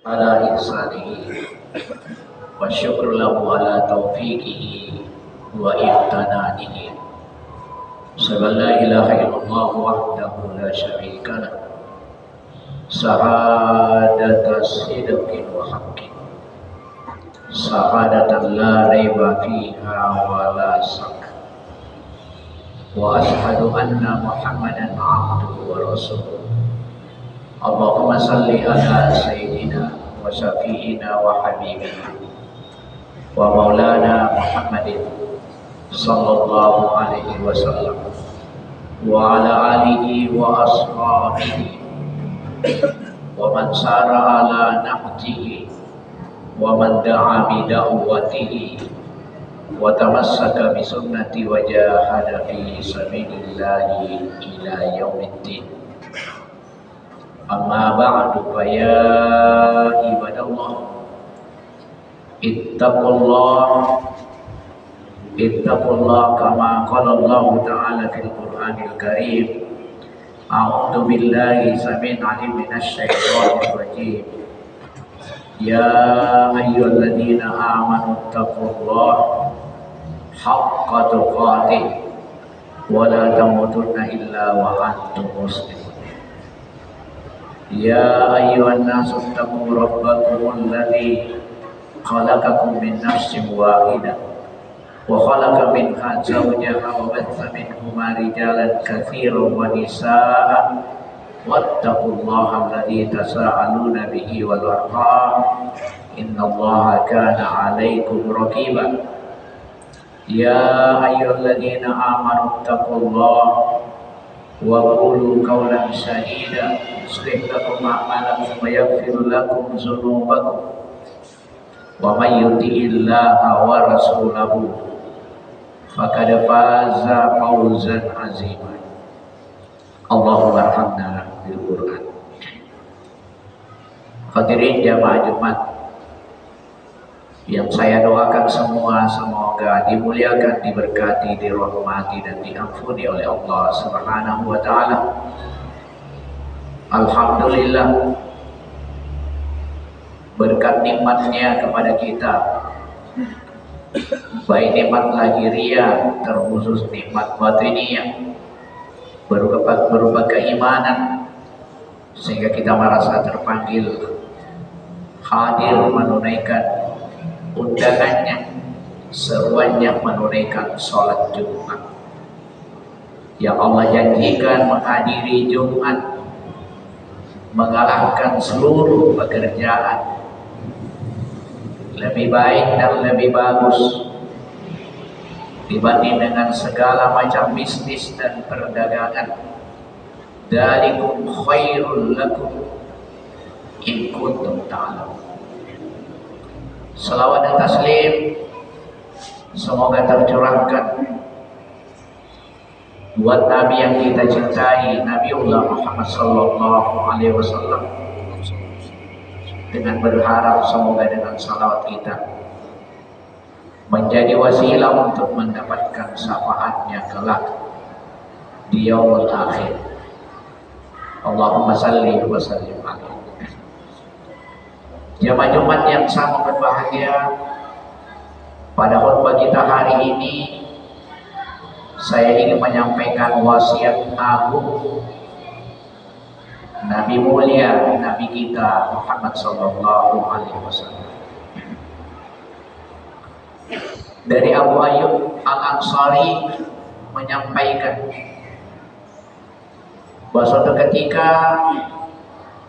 على إحسانه والشكر له على توفيقه وامتنانه. أشهد أن لا إله إلا الله وحده لا شريك له شهادة صدق وحق، شهادة لا ريب فيها ولا شك، وأشهد أن محمدا عبده ورسوله. اللهم صل على سيدنا وشفيعنا وحبيبنا ومولانا محمد صلى الله عليه وسلم وعلى آله وأصحابه ومن سار على نهجه ومن دعا بدعوته وتمسك بسنته وجاهد في سبيل الله إلى يوم الدين. أما بعد فيا عباد الله اتقوا الله كما قال الله تعالى في القرآن الكريم. أعوذ بالله السميع العليم من الشيطان الرجيم. يا أيها الذين آمنوا اتقوا الله حق تقاته ولا تموتن إلا وأنتم مسلمون. يا أيها الناس اتقوا ربكم الذي خلقكم من نفس واحدة وخلق منها زوجها وبث منهما رجالا كثيرا ونساء واتقوا الله الذي تساءلون به والأرحام إن الله كان عليكم رقيبا. يا أيها الذين آمنوا اتقوا الله وقولوا قولا سديدا يصلح لكم أعمالكم ويغفر لكم ذنوبكم ومن يطع الله ورسوله فقد فاز فوزا عظيما. اللهم ارحمنا بالقرآن. Hadirin jamaah Jumat yang saya doakan semua semoga dimuliakan, diberkati, dirahmati dan diampuni oleh Allah Subhanahu wa taala. Alhamdulillah, berkat nikmatnya kepada kita, baik nikmat lahiriah terkhusus nikmat batiniyah berupa keimanan, sehingga kita merasa terpanggil hadir menunaikan undangannya, seruannya menunaikan sholat Jumat yang Allah janjikan. Menghadiri Jumat mengalahkan seluruh pekerjaan, lebih baik dan lebih bagus dibanding dengan segala macam bisnis dan perdagangan. Dzalikum khairul lakum in kuntum ta'lamun. Salawat dan taslim semoga tercurahkan buat Nabi yang kita cintai, Nabiullah Muhammad sallallahu alaihi wasallam, dengan berharap semoga dengan salawat kita menjadi wasilah untuk mendapatkan syafaatnya kelak di yaumul akhir. Allahumma salli wa sallim alaihi. Jamaah Jumat yang sangat berbahagia, pada khutbah kita hari ini saya ingin menyampaikan wasiat agung Nabi mulia, Nabi kita Muhammad sallallahu alaihi wasallam. Dari Abu Ayyub Al-Ansari menyampaikan bahwa suatu ketika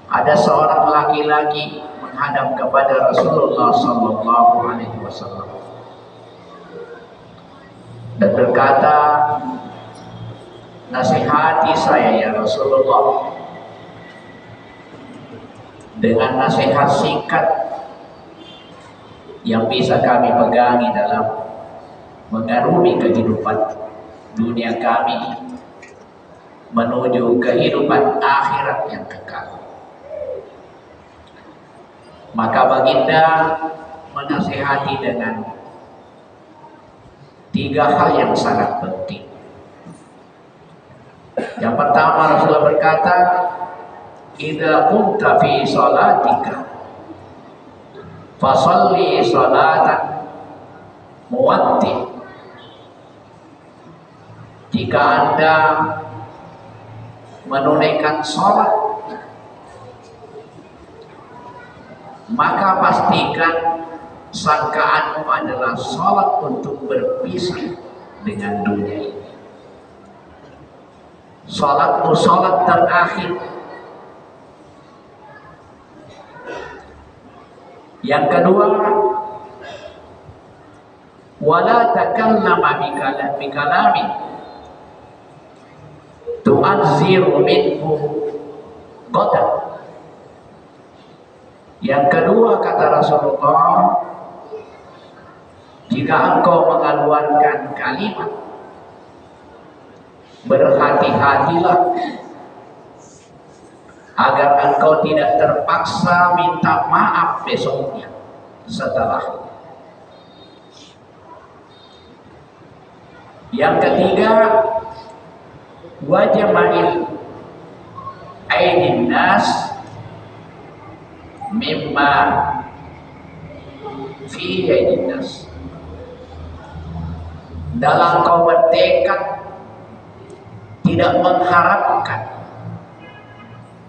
ada seorang laki-laki menghadap kepada Rasulullah sallallahu alaihi wasallam dan berkata, "Nasihati saya ya Rasulullah dengan nasihat singkat yang bisa kami pegangi dalam mengarungi kehidupan dunia kami menuju kehidupan akhirat yang kekal." Maka baginda menasihati dengan 3 hal yang sangat penting. Yang pertama, Rasulullah berkata, "Idza qumta fi shalatika Fasalli salatan muwatti. Jika Anda menunaikan sholat, maka pastikan sangkaanmu adalah sholat untuk berpisah dengan dunia ini. Sholatmu sholat terakhir. Yang kedua, wala takallama bikalamin tu'azziru minhu qadar. Yang kedua, kata Rasulullah, jika engkau mengeluarkan kalimat, berhati-hatilah agar engkau tidak terpaksa minta maaf besoknya setelah. Yang ketiga, wajama'il aidin nas mimma fi aidin nas. Dalam kau bertekad tidak mengharapkan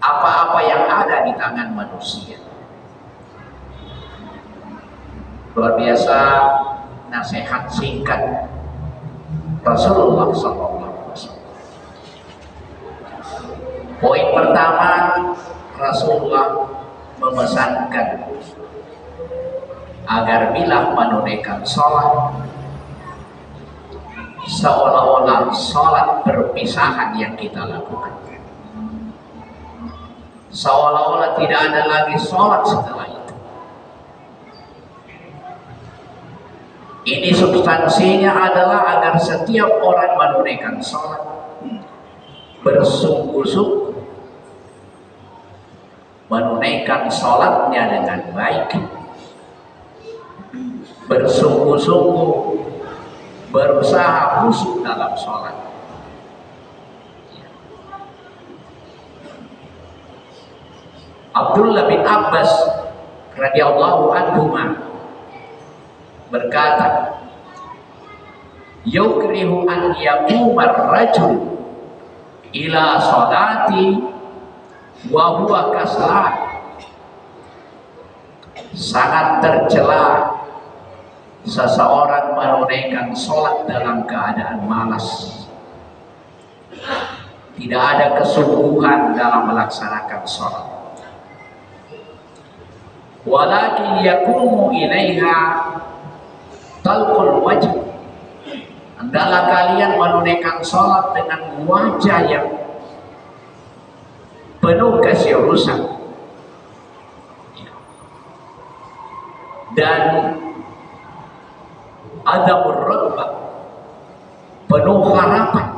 apa-apa yang ada di tangan manusia. Luar biasa nasihat singkat Rasulullah SAW. Poin pertama, Rasulullah memesankan agar bila menunaikan sholat, seolah-olah sholat perpisahan yang kita lakukan, seolah-olah tidak ada lagi sholat setelah itu. Ini substansinya adalah agar setiap orang menunaikan sholat bersungguh-sungguh menunaikan sholatnya dengan baik, bersungguh-sungguh berusaha khusyuk dalam sholat. Abdullah bin Abbas radhiyallahu anhuma berkata, yukrihu an yaqumar rajul ila sholati wa huwa kaslan. Sangat tercela seseorang menunaikan sholat dalam keadaan malas, tidak ada kesungguhan dalam melaksanakan sholat. Walakin yakumu ilaiha talqul wajh. Hendaklah kalian menunaikan sholat dengan wajah yang penuh keseriusan dan ada berrabah, penuh harapan,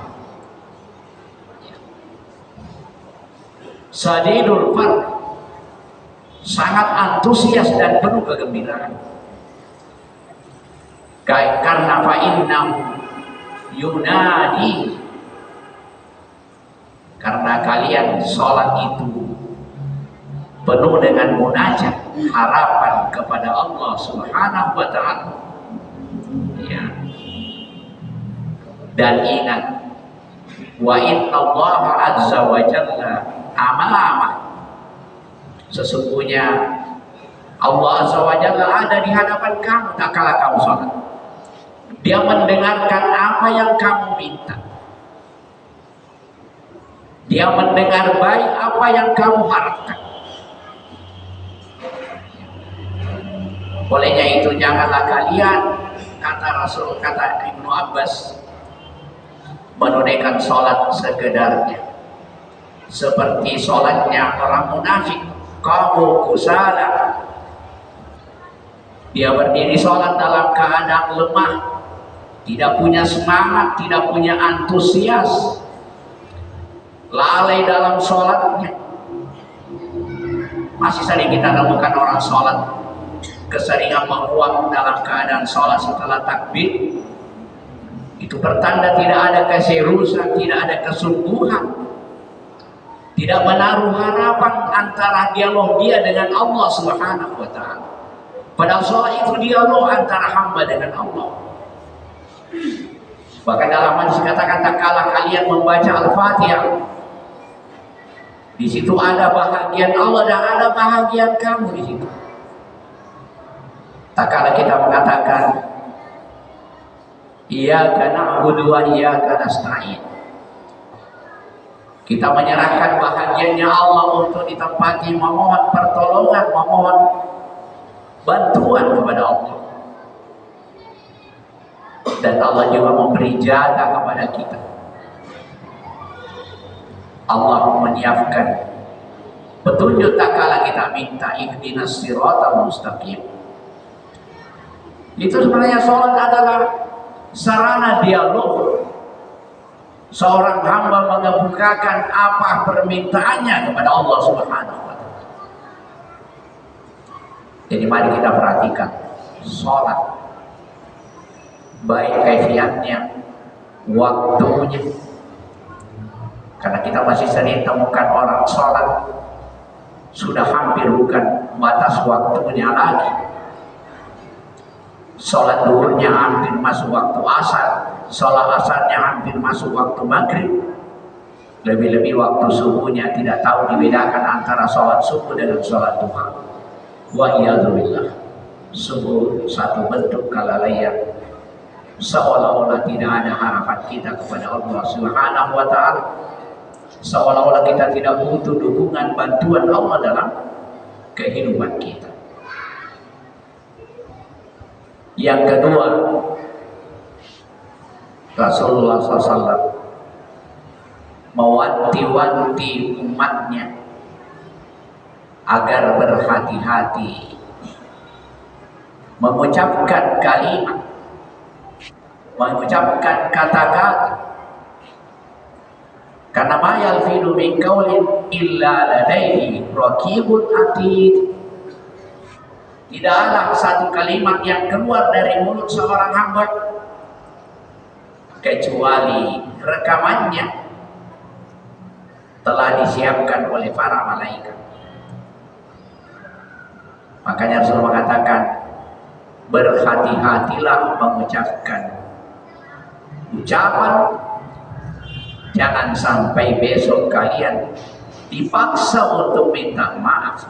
sadidul farh, sangat antusias dan penuh kegembiraan. Karena fa'innahu yunadi, karena kalian sholat itu penuh dengan munajat, harapan kepada Allah Subhanahu wa ta'ala. Ya. Dan ingat, wa inna Allah azza wa jalla amama, sesungguhnya Allah azza wa jalla ada di hadapan kamu tak kala kamu sholat. Dia mendengarkan apa yang kamu minta, dia mendengar baik apa yang kamu harapkan. Olehnya itu janganlah kalian, kata Rasul, kata Ibnu Abbas, menunaikan sholat sekedarnya, seperti sholatnya orang munafik. Kamu kusala, dia berdiri sholat dalam keadaan lemah, tidak punya semangat, tidak punya antusias, lalai dalam sholatnya. Masih sering kita temukan orang sholat keseringan menguap dalam keadaan sholat setelah takbir. Itu pertanda tidak ada keseriusan, tidak ada kesungguhan, tidak menaruh harapan antara dialog dia dengan Allah Subhanahu wa ta'ala. Padahal sholat itu dialog antara hamba dengan Allah. Bahkan dalam hadis dikatakan, tak kalah kalian membaca Al-Fatihah, di situ ada bahagian Allah dan ada bahagian kamu di situ. Tak kalah kita mengatakan iyyaka na'budu wa iyyaka nasta'in, kita menyerahkan bahagiannya Allah untuk ditempati memohon pertolongan, memohon bantuan kepada Allah. Dan Allah juga memberi jatah kepada kita. Allah menyiapkan petunjuk tak kala kita minta ihdinas siratal mustaqim. Itu sebenarnya sholat adalah sarana dialog seorang hamba mengemukakan apa permintaannya kepada Allah Subhanahu wa Ta'ala. Jadi mari kita perhatikan sholat, baik kaifiatnya, waktunya. Karena kita masih sering temukan orang sholat sudah hampir bukan batas waktunya lagi. Sholat duhurnya hampir masuk waktu asar, sholat asarnya hampir masuk waktu maghrib. Lebih-lebih waktu subuhnya tidak tahu dibedakan antara sholat subuh dengan sholat duha. Wa iyadzubillah. Subuh satu bentuk kelalaian, seolah-olah tidak ada harapan kita kepada Allah Subhanahu wa Ta'ala, seolah-olah kita tidak butuh dukungan bantuan Allah dalam kehidupan kita. Yang kedua, Rasulullah SAW mewanti-wanti umatnya agar berhati-hati mengucapkan kalimat, mengucapkan kata-kata, karena ma yalfidu min qaulin illa ladaihi raqibun atid. Tidaklah satu kalimat yang keluar dari mulut seorang hamba kecuali rekamannya telah disiapkan oleh para malaikat. Makanya Rasul mengatakan, berhati-hatilah mengucapkan ucapan, jangan sampai besok kalian dipaksa untuk minta maaf.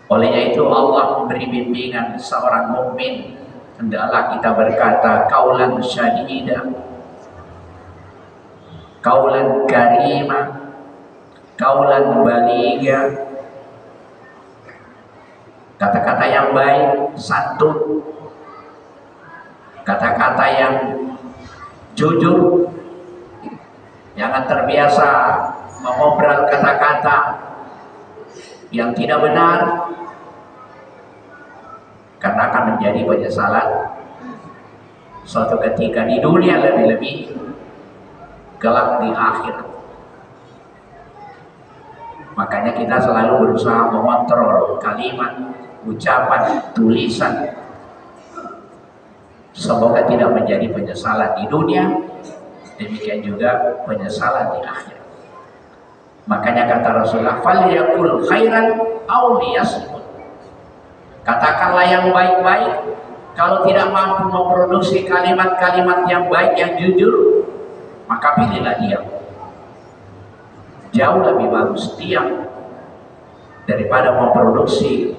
Olehnya itu Allah memberi bimbingan seorang mukmin, hendaklah kita berkata kaulan syadida, kaulan karima, kaulan baliga, kata-kata yang baik, santun, kata-kata yang jujur. Jangan terbiasa mengobrol kata-kata yang tidak benar, karena akan menjadi penyesalan suatu ketika di dunia, lebih-lebih kelak di akhirat. Makanya kita selalu berusaha mengontrol kalimat, ucapan, tulisan, semoga tidak menjadi penyesalan di dunia, demikian juga penyesalan di akhirat. Makanya kata Rasulullah, falyakul khairan aw liyasmut, katakanlah yang baik-baik. Kalau tidak mampu memproduksi kalimat-kalimat yang baik, yang jujur, maka pilihlah diam. Jauh lebih bagus diam daripada memproduksi,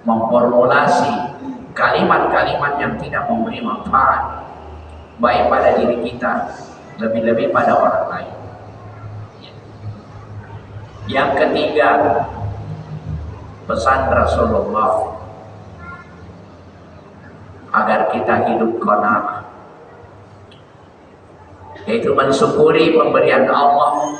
memformulasi kalimat-kalimat yang tidak memberi manfaat baik pada diri kita, lebih-lebih pada orang lain. Yang ketiga, pesan Rasulullah agar kita hidup qanaah, yaitu mensyukuri pemberian Allah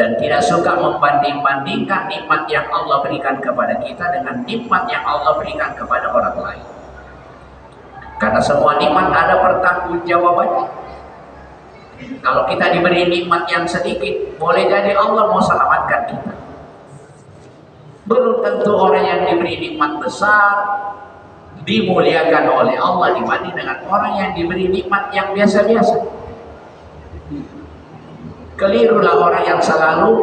dan tidak suka membanding-bandingkan nikmat yang Allah berikan kepada kita dengan nikmat yang Allah berikan kepada orang lain. Karena semua nikmat ada pertanggungjawabannya. Kalau kita diberi nikmat yang sedikit, boleh jadi Allah mau selamatkan kita. Belum tentu orang yang diberi nikmat besar dimuliakan oleh Allah dibanding dengan orang yang diberi nikmat yang biasa-biasa. Kelirulah orang yang selalu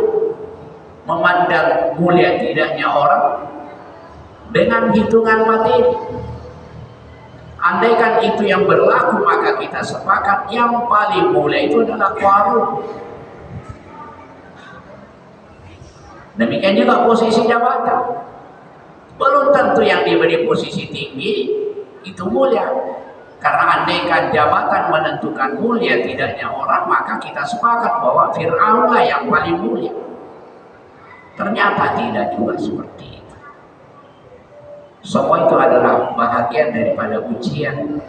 memandang mulia tidaknya orang dengan hitungan materi. Andaikan itu yang berlaku, maka kita sepakat yang paling mulia itu adalah Qarun. Demikian juga posisi jabatan. Belum tentu yang diberi posisi tinggi itu mulia. Karena andaikan jabatan menentukan mulia tidaknya orang, maka kita sepakat bahwa Fir'aun lah yang paling mulia. Ternyata tidak juga seperti itu. Semua itu adalah bahagian daripada ujian.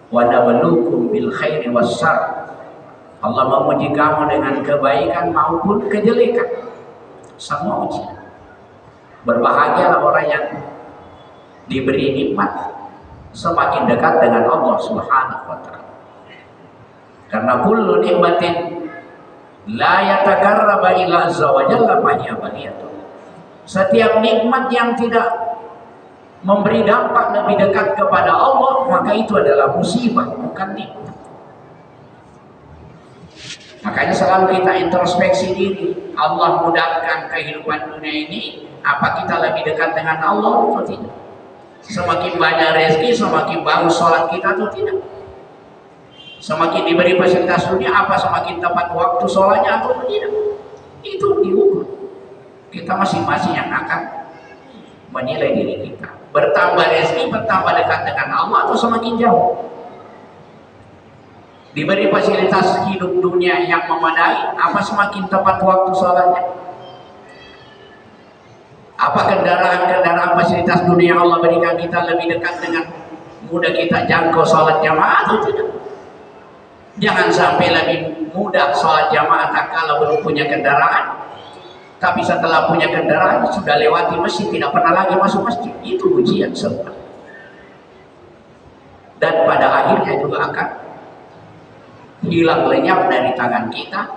Wa nabluukum bil khairi wasyarr. Allah menguji kamu dengan kebaikan maupun kejelekan. Semua ujian. Berbahagialah orang yang diberi nikmat, semakin dekat dengan Allah Subhanahu wa taala. Karena kullu nikmatin la yatakarraba ila azza wa jalla fa hiya baliyatun. Setiap nikmat yang tidak memberi dampak lebih dekat kepada Allah, maka itu adalah musibah, bukan nikmat. Makanya selalu kita introspeksi diri. Allah mudahkan kehidupan dunia ini, apa kita lebih dekat dengan Allah atau tidak? Semakin banyak rezeki, semakin bagus sholat kita atau tidak? Semakin diberi fasilitas dunia, apa semakin tepat waktu sholatnya atau tidak? Itu diukur. Kita masing-masing yang akan menilai diri kita. Bertambah rezeki, bertambah dekat dengan Allah atau semakin jauh? Diberi fasilitas hidup dunia yang memadai, apa semakin tepat waktu sholatnya? Apa kendaraan-kendaraan fasilitas dunia yang Allah berikan kita lebih dekat dengan mudah kita jangkau sholat jamaah atau tidak? Jangan sampai lebih mudah sholat jamaah tak kalau belum punya kendaraan, tapi setelah punya kendaraan sudah lewati masjid, tidak pernah lagi masuk masjid. Itu ujian semua. Dan pada akhirnya juga akan hilang lenyap dari tangan kita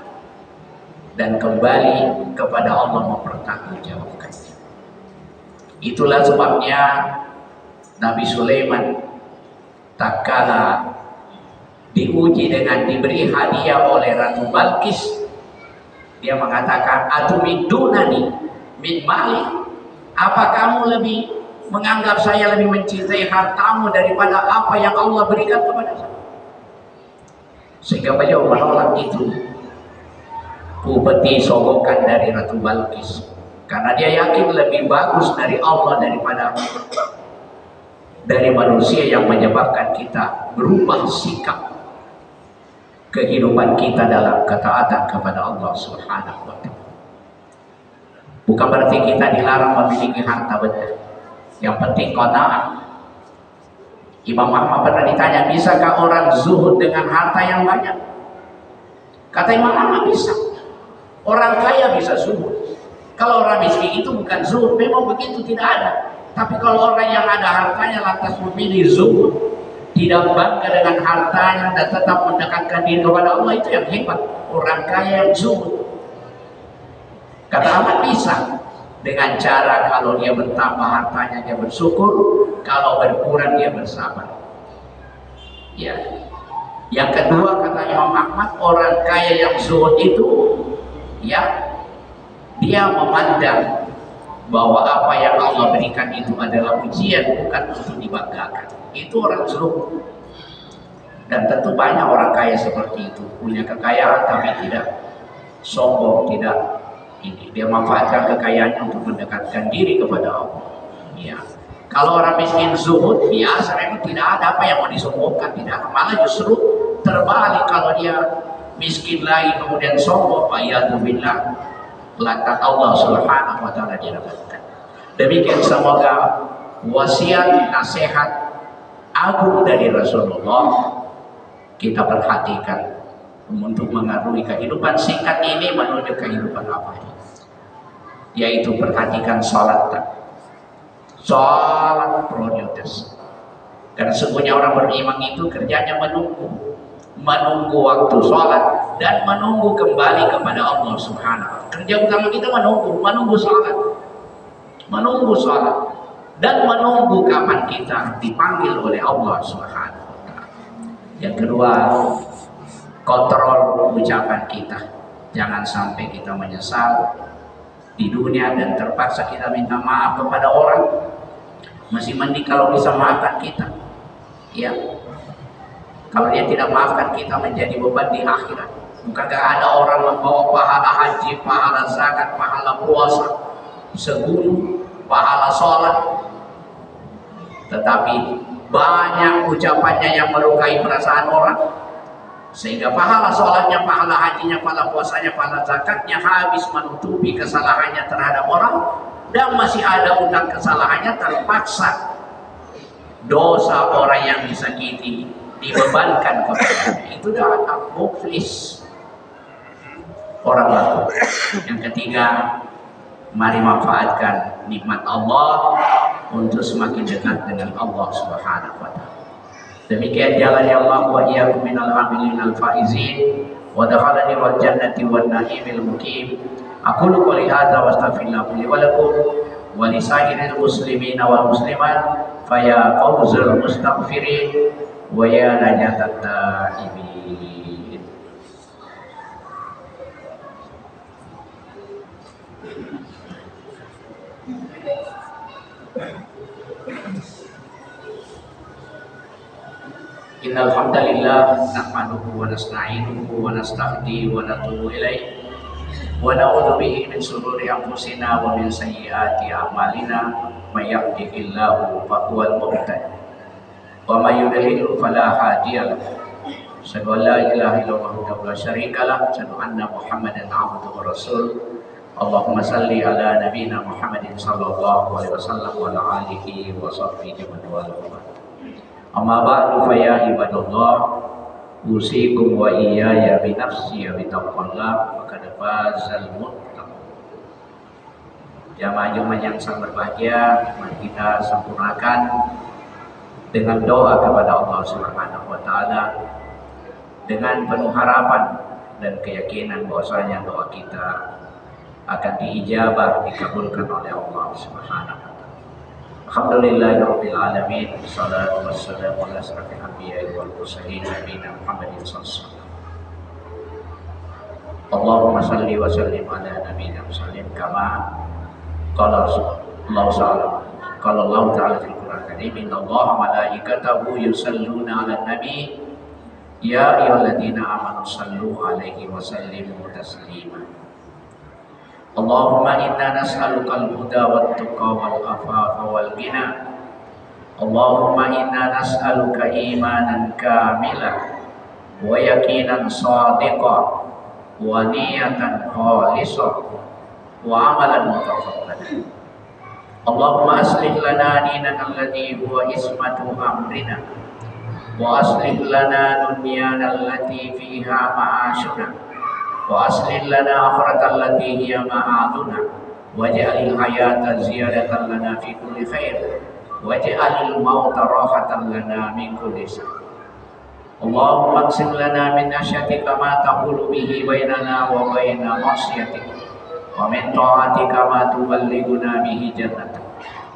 dan kembali kepada Allah mempertanggungjawabkannya. Itulah sebabnya Nabi Sulaiman tak kalah diuji dengan diberi hadiah oleh Ratu Balqis, dia mengatakan, atumidunani min mali, apa kamu lebih menganggap saya lebih mencintai hartamu daripada apa yang Allah berikan kepada saya? Sehingga beliau menolak itu upeti sogokan dari Ratu Balqis, karena dia yakin lebih bagus dari Allah daripada dari manusia yang menyebabkan kita berubah sikap kehidupan kita dalam ketaatan kepada Allah Subhanahu wa taala. Bukan berarti kita dilarang memiliki harta benda. Yang penting qanaah. Imam Ahmad pernah ditanya, bisakah orang zuhud dengan harta yang banyak? Kata Imam Ahmad, bisa. Orang kaya bisa zuhud. Kalau orang miskin itu bukan zuhud, memang begitu, tidak ada. Tapi kalau orang yang ada hartanya lantas memilih zuhud, tidak bangga dengan hartanya dan tetap mendekatkan diri kepada Allah, itu yang hebat. Orang kaya yang zuhud. Kata Ahmad, bisa. Dengan cara kalau dia bertambah hartanya dia bersyukur, kalau berkurang dia bersabar. Ya. Yang kedua kata Imam Ahmad, orang kaya yang zuhud itu, ya, dia memandang bahwa apa yang Allah berikan itu adalah ujian, bukan untuk dibanggakan. Itu orang zuhud. Dan tentu banyak orang kaya seperti itu, punya kekayaan tapi tidak sombong, tidak ini, dia manfaatkan kekayaannya untuk mendekatkan diri kepada Allah. Ya. Kalau orang miskin zuhud, biasa memang tidak ada apa yang mau disombongkan, tidak, malah justru terbalik. Kalau dia miskin lagi kemudian sombong, wa'iyadzubillah, laknat Allah Subhanahu wa taala dia dapatkan. Demikian semoga wasiat nasihat agung dari Rasulullah kita perhatikan untuk mengarungi kehidupan singkat ini menuju kehidupan apa ini, yaitu perhatikan sholat prioritas. Karena sesungguhnya orang beriman itu kerjanya menunggu waktu sholat dan menunggu kembali kepada Allah Subhanahu. Kerja utama kita menunggu sholat dan menunggu kapan kita dipanggil oleh Allah Subhanahu. Yang kedua, kontrol ucapan kita, jangan sampai kita menyesal di dunia dan terpaksa kita minta maaf kepada orang, masih mending kalau bisa maafkan kita. Ya, kalau dia tidak maafkan kita menjadi beban di akhirat. Bukan gak ada orang membawa pahala haji, pahala zakat, pahala puasa, seguru, pahala sholat, tetapi banyak ucapannya yang melukai perasaan orang, sehingga pahala sholatnya, pahala hajinya, pahala puasanya, pahala zakatnya habis menutupi kesalahannya terhadap orang, dan masih ada utang kesalahannya, terpaksa dosa orang yang disakiti dibebankan kepadanya. Itu adalah muflis, orang lalu. Yang ketiga, mari manfaatkan nikmat Allah untuk semakin dekat dengan Allah Subhanahu wa Ta'ala. Demikian jalan ya Allah wa iyyakum minal amilin al faizin wa dakhalani wal jannati wan na'imil muqim. Aqulu qouli hadza wa astaghfirullah li wa lakum wa li sa'iril muslimina wal muslimat fa ya fawzal mustaghfirin wa ya najatat taibin. Innal hamdalillah nahmaduhu wa nasta'inuhu wa nasta'dihi wa natubu ilaih wa na'udzu bihi min shururi anfusina wa min sayyiati a'malina may yahdihillahu fahuwal muhtadi wa may yudlil fala hadiya lahu. Asyhadu an la ilaha illallah wahdahu la syarika lahu wa asyhadu anna Muhammadan 'abduhu wa rasuluh. Allahumma salli ala nabiyyina Muhammadin sallallahu alaihi wasallam wa ala alihi wa sahbihi wa sallam. Amma ba'du fa ya ibadallah, usikum wa iyaya bi nafsi wa bi taqwallah, faqad fazal muttaqun. Jamaah-jamaah yang sangat berbahagia, mari kita sempurnakan dengan doa kepada Allah Subhanahu wa Ta'ala, dengan penuh harapan dan keyakinan bahwasanya doa kita akan diijabah, dikabulkan oleh Allah Subhanahu wa Ta'ala. Alhamdulillahirabbil alamin, wassalatu wassalamu ala asyrafil anbiya'i wal mursalin nabiyina Muhammadin sallallahu alaihi wasallam. Allahumma shalli wa sallim ala nabiyyina Muhammadin kama qala Allah ta'ala fil Qur'an karim, innallaha malaikatahu yusalluna 'alan nabi ya ayyuhalladzina amanu shallu 'alaihi wa sallimu taslima. Allahumma inna nas'aluka al-huda wat-tuqa wal-afafa wal-ghina. Allahumma inna nas'aluka imanan kamilan wa yaqinan shadiqan wa niyatan khalisah wa amalan mutaqabbalan. Allahumma aslih lana dinana alladhi huwa ismatu amrina wa aslih lana dunyana allati fiha ma'ashuna wa aslih lana akhiratan allati hiya ma'aduna waj'alil hayata ziyadatan lana fi kulli khair waj'alil mauta rahatan lana min kulli syarr. Allahumma qsim lana min khashyatika ma tahulu bihi bainana wa baina ma'siyatik wa min ta'atika ma tuballighuna bihi jannatak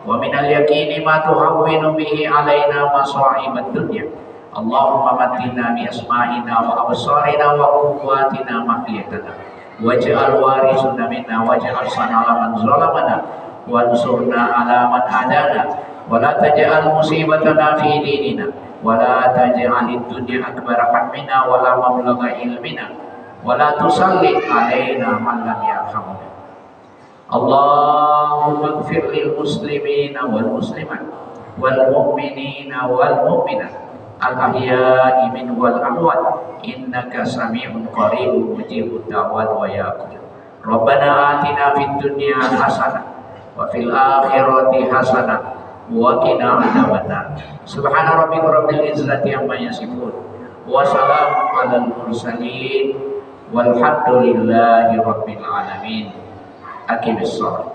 wa min al-yaqini ma tuhawwinu bihi alaina masa'ibad dunya. Allahumma matina bi asma'ina wa absarina wa quwwatina ma ahyaytana waj'al warisana minna waj'al sana'ana man zalamana wansurna 'ala man adana wa la taj'al musibatana fi dinina wa la taj'alid dunya akbara hammina wa la mablagha ilmina wa la tusallit 'alaina man lam yarhamna. Allahumma ighfir lil muslimina wal muslimat wal mu'minina wal mu'minat al-ahya'i min wal amwat innaka sami'un qaribun mujibud da'wat wa yaqul. Rabbana atina fid dunya hasanah wa fil akhirati hasanah wa qina adzabannar. Subhana rabbika rabbil izzati amma yasifun wa salamun alal mursalin walhamdulillahi rabbil alamin. Aqimis shalah.